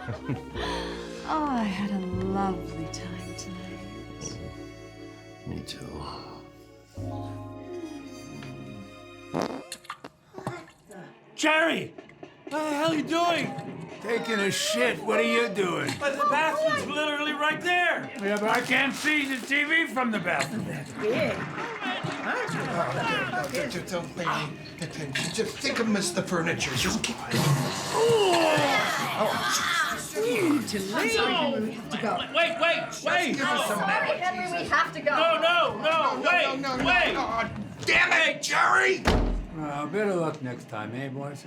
Oh, I had a lovely time tonight. Me too. Jerry! What the hell are you doing? Taking a shit. What are you doing? But the bathroom's literally right there. Yeah, but I can't see the TV from the bathroom. Big. Don't pay any attention. Just think of the furniture. Just keep. To leave. To go. Wait! Give us some Sorry, Henry, we have to go. No, wait! Oh, damn it, Jerry! Better luck next time, eh, boys?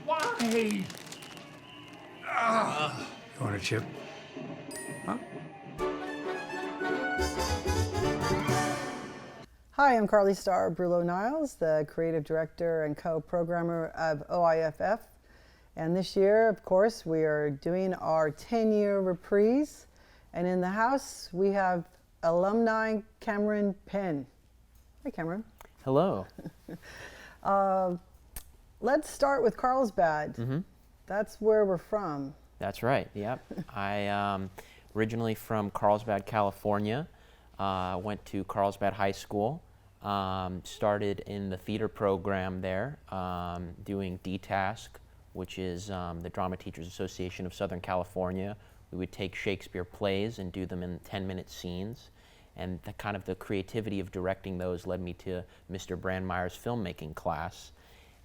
Why? You want a chip? Huh? Hi, I'm Carly Starr, Brullo-Niles, the creative director and co-programmer of OIFF. And this year, of course, we are doing our 10-year reprise. And in the house, we have alumni Cameron Penn. Hi, Cameron. Hello. Let's start with Carlsbad. Mm-hmm. That's where we're from. That's right, yep. I originally from Carlsbad, California. Went to Carlsbad High School. Started in the theater program there, doing DTASC, which is the Drama Teachers Association of Southern California. We would take Shakespeare plays and do them in 10-minute scenes. And the kind of the creativity of directing those led me to Mr. Brandmeier's filmmaking class.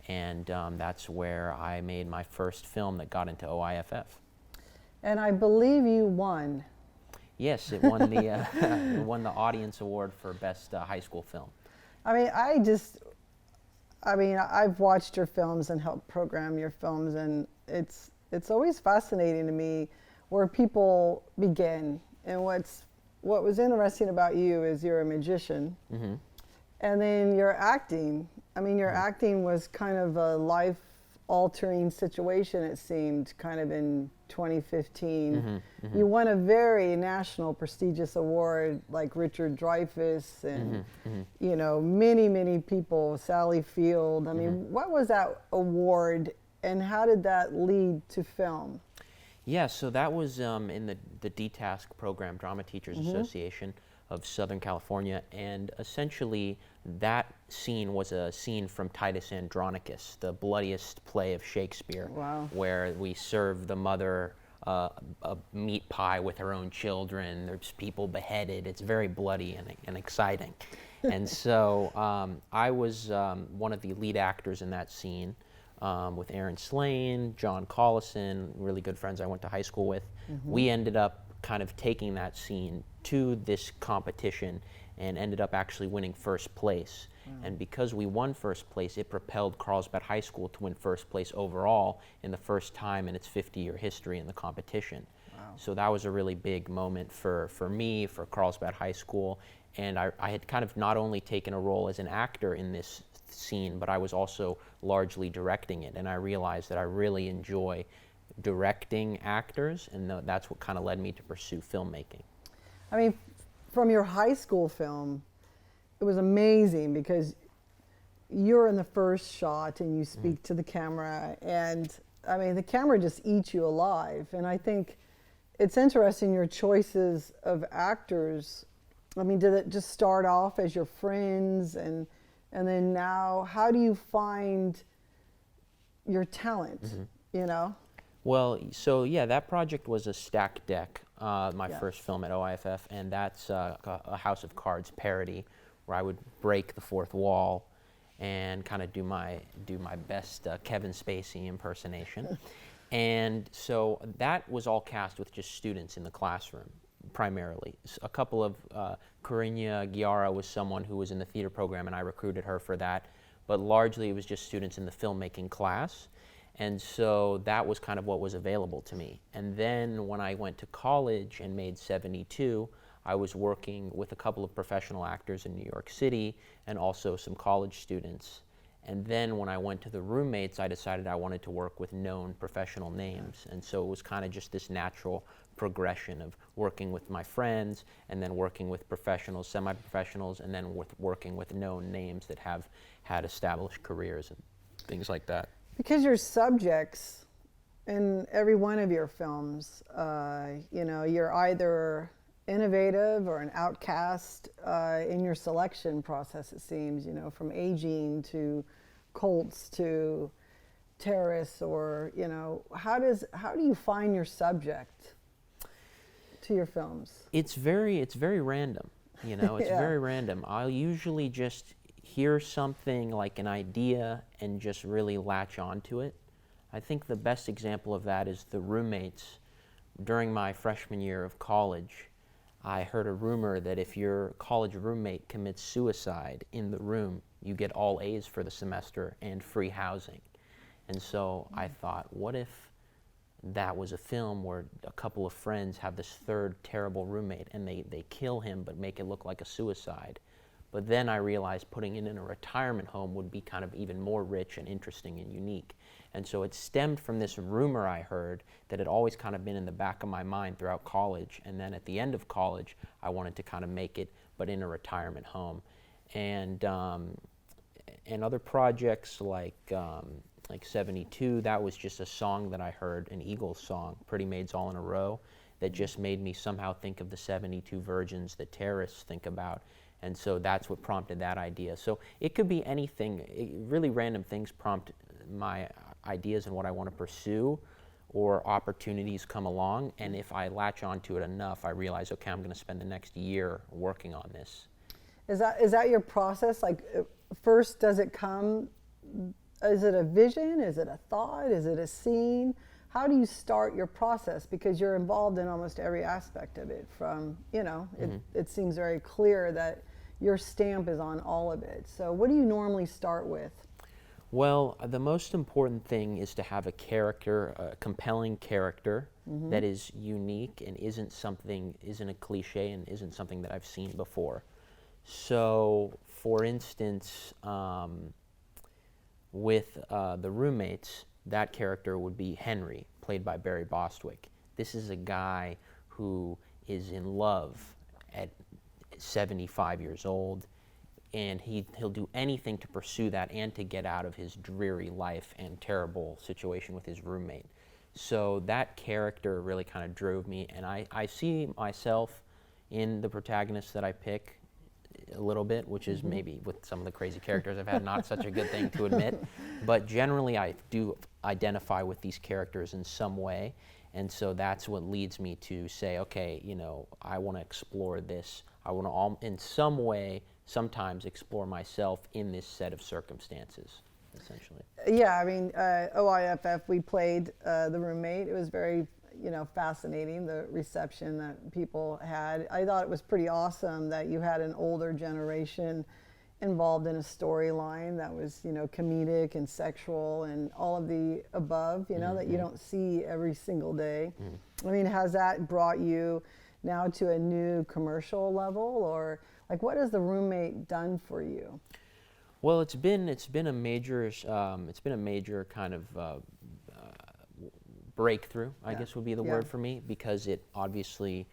And that's where I made my first film that got into OIFF. And I believe you won. Yes, it won the it won the audience award for best high school film. I mean, I've watched your films and helped program your films, and it's always fascinating to me where people begin. And what was interesting about you is you're a magician, Mm-hmm. and then your acting. I mean, your acting was kind of a life-altering situation, it seemed, kind of in 2015. Mm-hmm. Mm-hmm. You won a very national prestigious award like Richard Dreyfuss and, Mm-hmm. Mm-hmm. you know, many people, Sally Field. I mean, what was that award and how did that lead to film? Yeah, so that was in the DTASC program, Drama Teachers Association of Southern California, and essentially that scene was a scene from Titus Andronicus, the bloodiest play of Shakespeare, Wow. where we serve the mother a meat pie with her own children. There's people beheaded. It's very bloody and exciting. And so I was one of the lead actors in that scene. With Aaron Slane, John Collison, really good friends I went to high school with. We ended up kind of taking that scene to this competition and ended up actually winning first place. And because we won first place, it propelled Carlsbad High School to win first place overall in the first time in its 50-year history in the competition. So that was a really big moment for me, for Carlsbad High School. And I had kind of not only taken a role as an actor in this scene, but I was also largely directing it. And I realized that I really enjoy directing actors, and that's what kind of led me to pursue filmmaking. I mean, from your high school film, it was amazing because you're in the first shot and you speak to the camera, and I mean, the camera just eats you alive. And I think it's interesting your choices of actors. I mean, did it just start off as your friends, and then now, how do you find your talent, you know? Well, so yeah, that project was a stacked deck, my first film at OIFF, and that's a House of Cards parody, where I would break the fourth wall and kind of do my best Kevin Spacey impersonation. And so that was all cast with just students in the classroom, primarily. A couple of, Karina Giara was someone who was in the theater program, and I recruited her for that, but largely it was just students in the filmmaking class. And so that was kind of what was available to me. And then when I went to college and made 72, I was working with a couple of professional actors in New York City and also some college students. And then when I went to the roommates, I decided I wanted to work with known professional names. And so it was kind of just this natural progression of working with my friends and then working with professionals, semi-professionals, and then working with known names that have had established careers and things like that. Because your subjects in every one of your films, you know, you're either innovative or an outcast in your selection process, it seems, you know, from aging to cults to terrorists, or, you know, how do you find your subject to your films? It's very random, you know, it's Yeah. very random. I'll usually just hear something like an idea and just really latch onto it. I think the best example of that is The Roommates. During my freshman year of college, I heard a rumor that if your college roommate commits suicide in the room, you get all A's for the semester and free housing. And so I thought, what if that was a film where a couple of friends have this third terrible roommate and they kill him but make it look like a suicide. But then I realized putting it in a retirement home would be kind of even more rich and interesting and unique. And so it stemmed from this rumor I heard that had always kind of been in the back of my mind throughout college. And then at the end of college, I wanted to kind of make it, but in a retirement home. And other projects like 72, that was just a song that I heard, an Eagles song, Pretty Maids All in a Row, that just made me somehow think of the 72 virgins that terrorists think about. And so that's what prompted that idea. So it could be anything, really random things prompt my ideas and what I want to pursue, or opportunities come along, and if I latch onto it enough, I realize, okay, I'm going to spend the next year working on this. Is that your process? Like, first, does it come, is it a vision? Is it a thought? Is it a scene? How do you start your process? Because you're involved in almost every aspect of it. From, you know, it seems very clear that your stamp is on all of it. So what do you normally start with? Well, the most important thing is to have a character, a compelling character that is unique and isn't a cliche and isn't something that I've seen before. So, for instance, with The Roommates, that character would be Henry, played by Barry Bostwick. This is a guy who is in love at 75 years old, and he'll do anything to pursue that and to get out of his dreary life and terrible situation with his roommate. So that character really kind of drove me, and I see myself in the protagonist that I pick a little bit, which is maybe with some of the crazy characters I've had not such a good thing to admit, but generally I do identify with these characters in some way, and so that's what leads me to say, okay, you know, I want to explore this. I want to, in some way, sometimes explore myself in this set of circumstances, essentially. Yeah, I mean, OIFF, we played The Roommate. It was very, you know, fascinating, the reception that people had. I thought it was pretty awesome that you had an older generation involved in a storyline that was, you know, comedic and sexual and all of the above, you know, that you don't see every single day. I mean, has that brought you now to a new commercial level, or like what has The Roommate done for you? Well, it's been a major kind of breakthrough, I guess would be the word for me, because it obviously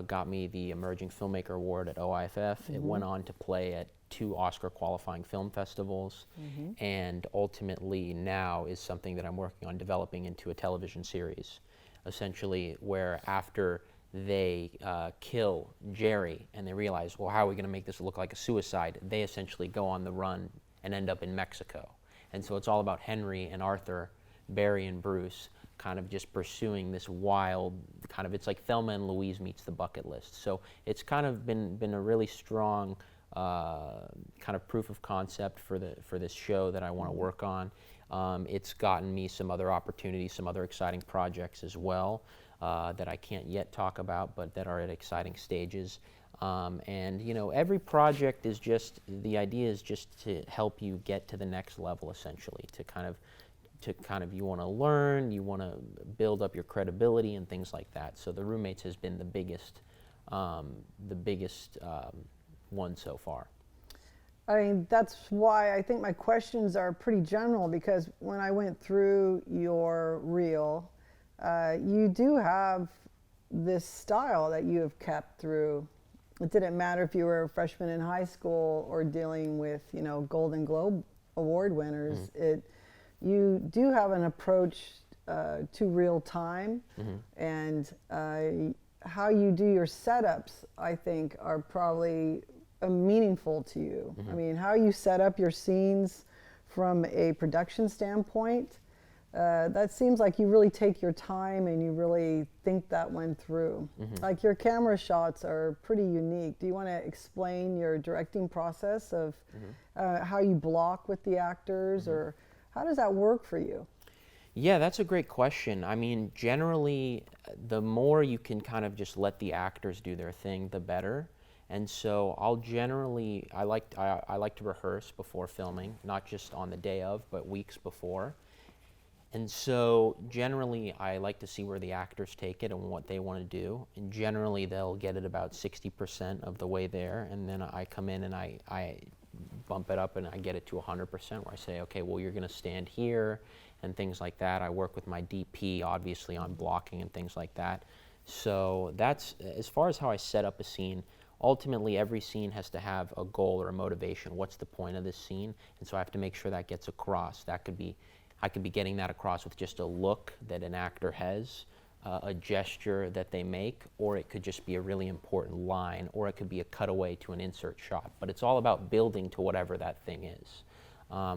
got me the Emerging Filmmaker Award at OIFF. It went on to play at 2 Oscar qualifying film festivals, and ultimately now is something that I'm working on developing into a television series, essentially where after they kill Jerry and they realize, well, how are we going to make this look like a suicide? They essentially go on the run and end up in Mexico. And so it's all about Henry and Arthur, Barry and Bruce, kind of just pursuing this wild kind of, it's like Thelma and Louise meets the bucket list. So it's kind of been a really strong kind of proof of concept for this show that I want to work on. It's gotten me some other opportunities, some other exciting projects as well. That I can't yet talk about, but that are at exciting stages. And you know, every project is just, the idea is just to help you get to the next level, essentially, to kind of you want to learn, you want to build up your credibility and things like that. So The Roommates has been the biggest one so far. I mean, that's why I think my questions are pretty general, because when I went through your reel, you do have this style that you have kept through. It didn't matter if you were a freshman in high school or dealing with, you know, Golden Globe Award winners. You do have an approach to real time, and how you do your setups, I think, are probably meaningful to you. I mean, how you set up your scenes from a production standpoint, that seems like you really take your time and you really think that one through. Like your camera shots are pretty unique. Do you want to explain your directing process of how you block with the actors, or how does that work for you? Yeah, that's a great question. I mean, generally, the more you can kind of just let the actors do their thing, the better. And so I like to rehearse before filming, not just on the day of, but weeks before. And so generally, I like to see where the actors take it and what they want to do. And generally, they'll get it about 60% of the way there, and then I come in and I bump it up and I get it to 100%, where I say, okay, well, you're going to stand here and things like that. I work with my DP, obviously, on blocking and things like that. So that's, as far as how I set up a scene, ultimately every scene has to have a goal or a motivation. What's the point of this scene? And so I have to make sure that gets across. That could be, I could be getting that across with just a look that an actor has, a gesture that they make, or it could just be a really important line, or it could be a cutaway to an insert shot. But it's all about building to whatever that thing is.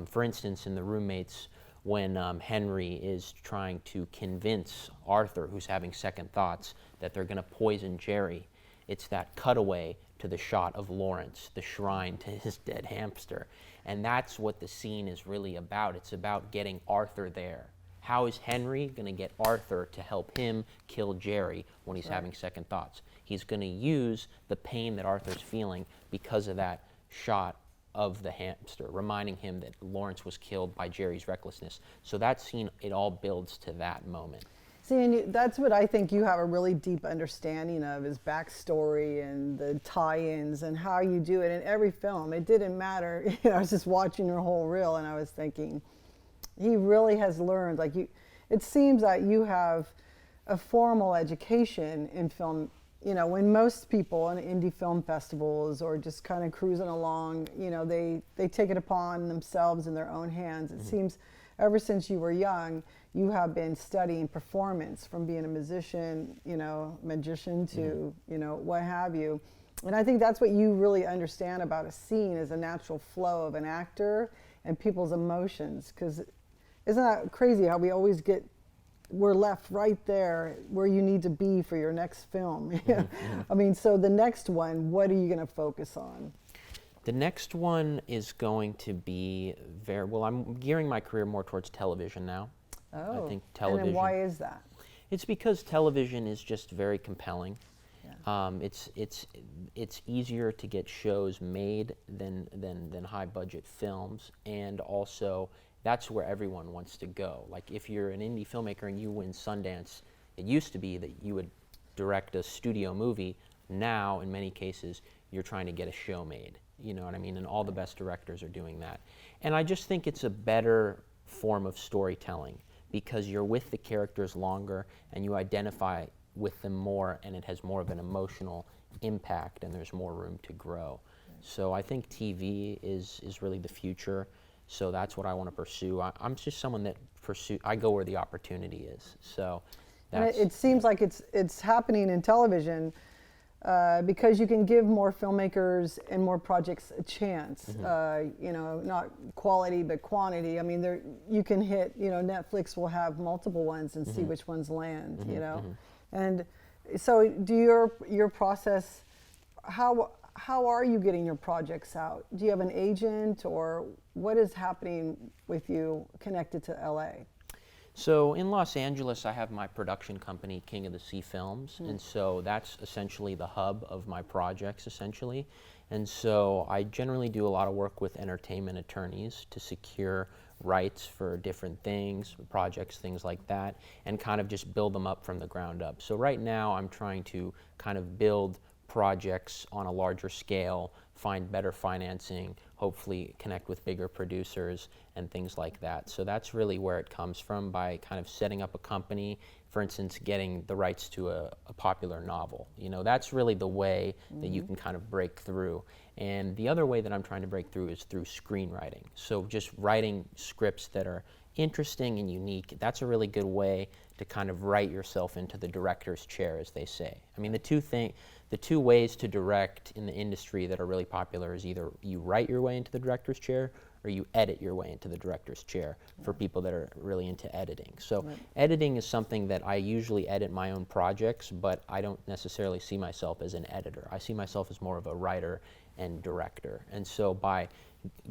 For instance, in The Roommates, when Henry is trying to convince Arthur, who's having second thoughts, that they're going to poison Jerry, it's that cutaway to the shot of Lawrence, the shrine to his dead hamster. And that's what the scene is really about. It's about getting Arthur there. How is Henry going to get Arthur to help him kill Jerry when he's having second thoughts? He's going to use the pain that Arthur's feeling because of that shot of the hamster, reminding him that Lawrence was killed by Jerry's recklessness. So that scene, it all builds to that moment. See, and that's what I think you have a really deep understanding of, is backstory and the tie-ins and how you do it in every film. It didn't matter. You know, I was just watching your whole reel and I was thinking, he really has learned. Like, you, it seems that you have a formal education in film. You know, when most people in indie film festivals or just kind of cruising along, you know, they take it upon themselves in their own hands. It seems ever since you were young, you have been studying performance, from being a musician, you know, magician to, you know, what have you. And I think that's what you really understand about a scene, is a natural flow of an actor and people's emotions. Because isn't that crazy how we always we're left right there where you need to be for your next film. I mean, so the next one, what are you going to focus on? The next one is going to be well, I'm gearing my career more towards television now. Oh, I think television. And then why is that? It's because television is just very compelling. Yeah. It's easier to get shows made than high budget films, and also that's where everyone wants to go. Like, if you're an indie filmmaker and you win Sundance, it used to be that you would direct a studio movie. Now, in many cases, you're trying to get a show made. You know what I mean? And all the best directors are doing that. And I just think it's a better form of storytelling, because you're with the characters longer and you identify with them more, and it has more of an emotional impact, and there's more room to grow. So I think TV is really the future. So that's what I want to pursue. I'm just someone that I go where the opportunity is. So that's, it seems like it's happening in television because you can give more filmmakers and more projects a chance. You know, not quality but quantity. I mean, you can hit. You know, Netflix will have multiple ones and see which ones land. You know, and so do your process. How are you getting your projects out? Do you have an agent, or what is happening with you connected to LA? So in Los Angeles, I have my production company, King of the Sea Films, and so that's essentially the hub of my projects, essentially. And so I generally do a lot of work with entertainment attorneys to secure rights for different things, projects, things like that, and kind of just build them up from the ground up. So right now, I'm trying to kind of build projects on a larger scale, find better financing, hopefully connect with bigger producers and things like that. So that's really where it comes from, by kind of setting up a company, for instance, getting the rights to a popular novel. You know, that's really the way that you can kind of break through. And the other way that I'm trying to break through is through screenwriting. So just writing scripts that are interesting and unique, that's a really good way to kind of write yourself into the director's chair, as they say. I mean, the two ways to direct in the industry that are really popular is either you write your way into the director's chair or you edit your way into the director's chair for people that are really into editing. So editing is something that I usually edit my own projects, but I don't necessarily see myself as an editor. I see myself as more of a writer and director. And so by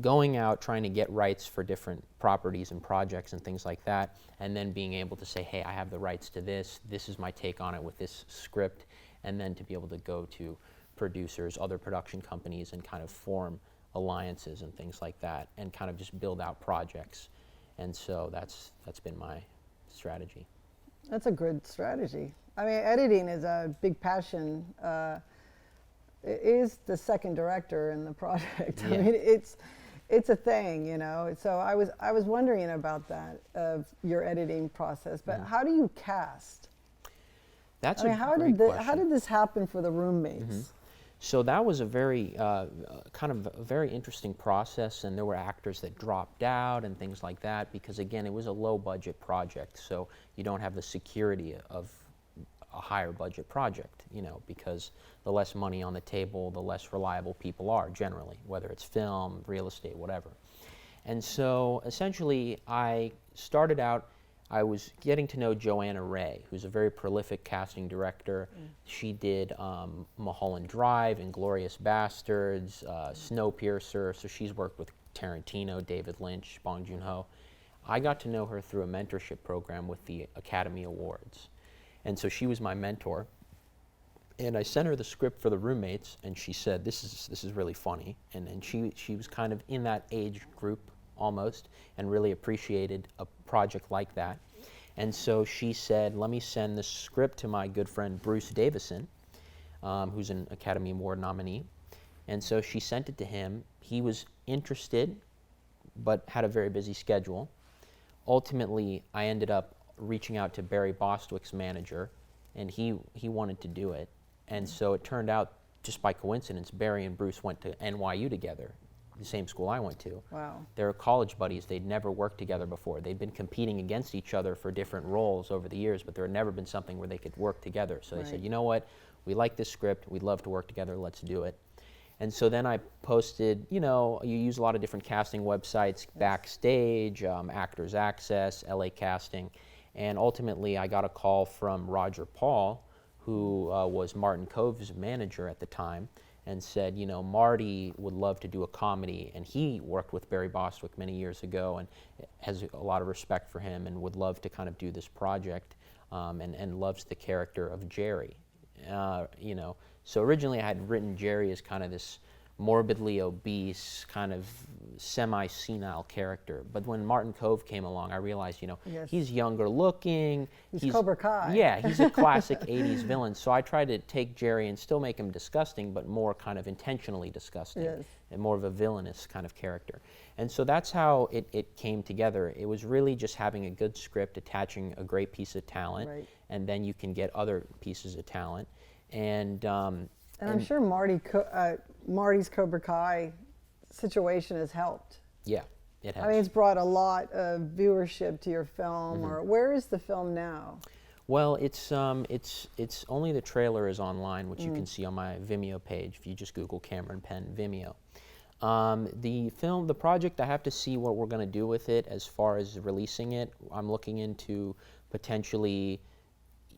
going out, trying to get rights for different properties and projects and things like that, and then being able to say, hey, I have the rights to this, this is my take on it with this script, and then to be able to go to producers, other production companies, and kind of form alliances and things like that, and kind of just build out projects. And so that's been my strategy. That's a good strategy. I mean, editing is a big passion. It is the second director in the project. Yeah. I mean, it's a thing, you know. So I was wondering about that, of your editing process. But how do you cast? That's I mean, a how great did question. how did this happen for the roommates? So that was a very kind of a very interesting process, and there were actors that dropped out and things like that because, again, it was a low budget project, so you don't have the security of a higher budget project, you know, because the less money on the table, the less reliable people are generally, whether it's film, real estate, whatever. And so essentially I started out, I was getting to know Joanna Ray, who's a very prolific casting director. She did Mulholland Drive, Inglourious Bastards, Snowpiercer, so she's worked with Tarantino, David Lynch, Bong Joon-ho. I got to know her through a mentorship program with the Academy Awards. And so she was my mentor. And I sent her the script for the roommates, and she said, this is really funny. And then she was kind of in that age group almost, and really appreciated a project like that. And so she said, let me send the script to my good friend Bruce Davison, who's an Academy Award nominee. And so she sent it to him. He was interested, but had a very busy schedule. Ultimately, I ended up reaching out to Barry Bostwick's manager, and he wanted to do it. And so it turned out, just by coincidence, Barry and Bruce went to NYU together, the same school I went to. Wow. They were college buddies. They'd never worked together before. They'd been competing against each other for different roles over the years, but there had never been something where they could work together. So they said, you know what, we like this script, we'd love to work together, let's do it. And so then I posted, you know, you use a lot of different casting websites, Backstage, Actors Access, LA Casting, and ultimately I got a call from Roger Paul, who was Martin Cove's manager at the time, and said, you know, Marty would love to do a comedy, and he worked with Barry Bostwick many years ago and has a lot of respect for him and would love to kind of do this project, and loves the character of Jerry. You know, so originally I had written Jerry as kind of this morbidly obese, kind of semi-senile character. But when Martin Cove came along, I realized, you know, he's younger looking. He's Cobra Kai. Yeah, he's a classic 80s villain. So I tried to take Jerry and still make him disgusting, but more kind of intentionally disgusting, and more of a villainous kind of character. And so that's how it came together. It was really just having a good script, attaching a great piece of talent, and then you can get other pieces of talent. And I'm sure Marty's Cobra Kai situation has helped. Yeah, it has. I mean, it's brought a lot of viewership to your film. Or where is the film now? Well, it's only the trailer is online, which you can see on my Vimeo page if you just Google Cameron Penn Vimeo. The project, I have to see what we're going to do with it as far as releasing it. I'm looking into potentially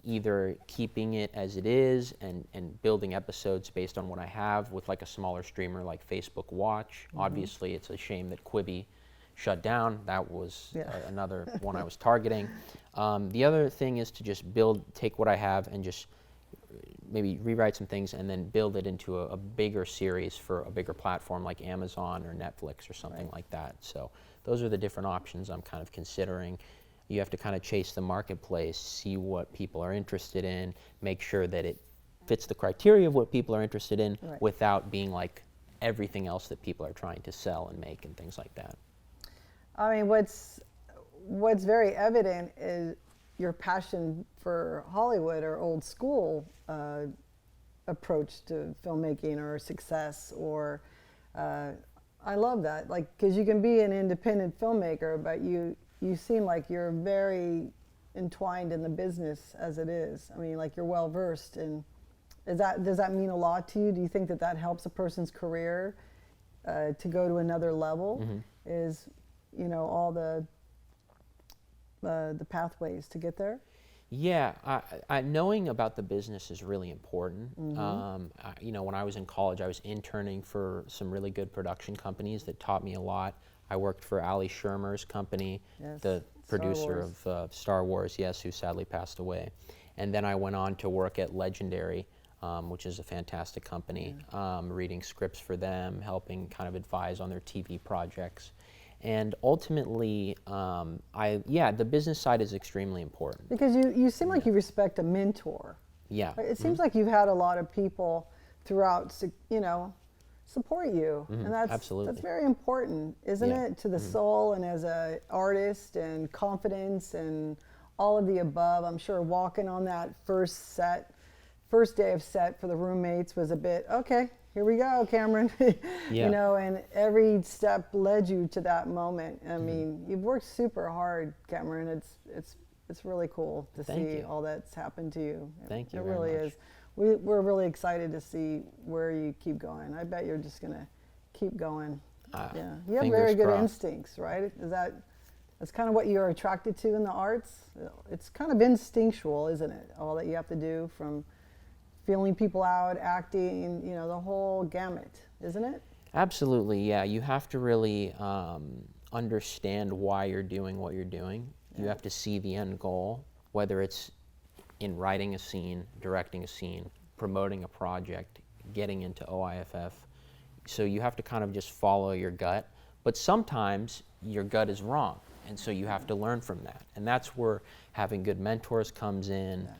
either keeping it as it is and building episodes based on what I have with like a smaller streamer like Facebook Watch. Obviously, it's a shame that Quibi shut down. That was another one I was targeting. The other thing is to just take what I have and just maybe rewrite some things and then build it into a bigger series for a bigger platform like Amazon or Netflix or something like that. So those are the different options I'm kind of considering. You have to kind of chase the marketplace, see what people are interested in, make sure that it fits the criteria of what people are interested in without being like everything else that people are trying to sell and make and things like that. I mean, what's very evident is your passion for Hollywood or old school approach to filmmaking or success. Or I love that, like, because you can be an independent filmmaker, but you you seem like you're very entwined in the business as it is. I mean, like you're well versed. And does that mean a lot to you? Do you think that that helps a person's career to go to another level? Mm-hmm. Is, you know, all the pathways to get there? Yeah, knowing about the business is really important. You know, when I was in college, I was interning for some really good production companies that taught me a lot. I worked for Ali Shermer's company, Yes, the Star producer Wars. of Star Wars, yes, who sadly passed away. And then I went on to work at Legendary, which is a fantastic company, reading scripts for them, helping kind of advise on their TV projects. And ultimately, the business side is extremely important. Because you seem like you respect a mentor. Yeah. It seems like you've had a lot of people throughout, you know, support you, and that's very important, isn't it, to the soul and as a artist and confidence and all of the above. I'm sure walking on that first day of set for the roommates was a bit, okay, here we go, Cameron. You know, and every step led you to that moment. I mean, you've worked super hard, Cameron. It's really cool to see all that's happened to you. Thank you It very really much. is. We're really excited to see where you keep going. I bet you're just gonna keep going. Yeah, you have very good instincts, right? That's kind of what you're attracted to in the arts. It's kind of instinctual, isn't it? All that you have to do, from feeling people out, acting, you know, the whole gamut, isn't it? Absolutely, yeah. You have to really understand why you're doing what you're doing. You have to see the end goal, whether it's in writing a scene, directing a scene, promoting a project, getting into OIFF. So you have to kind of just follow your gut. But sometimes your gut is wrong, and so you have to learn from that. And that's where having good mentors comes in. Yeah.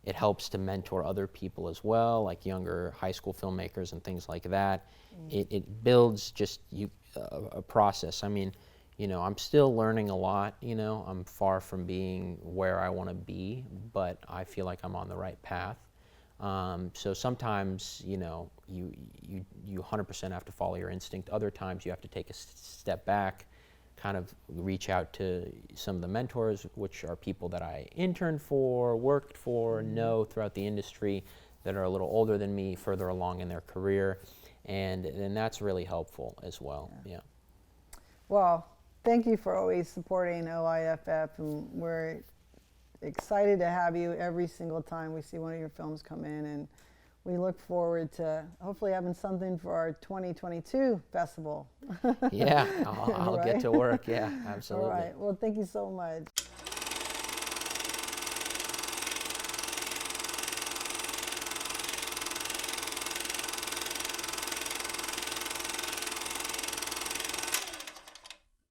It helps to mentor other people as well, like younger high school filmmakers and things like that. It builds just a process. I mean, you know, I'm still learning a lot, you know. I'm far from being where I want to be, but I feel like I'm on the right path. So sometimes, you know, you 100% have to follow your instinct. Other times you have to take a step back, kind of reach out to some of the mentors, which are people that I interned for, worked for, know throughout the industry, that are a little older than me, further along in their career, and that's really helpful as well. Yeah. Well, thank you for always supporting OIFF, and we're excited to have you every single time we see one of your films come in, and we look forward to hopefully having something for our 2022 festival. Yeah, I'll get to work. Yeah, absolutely. All right. Well, thank you so much.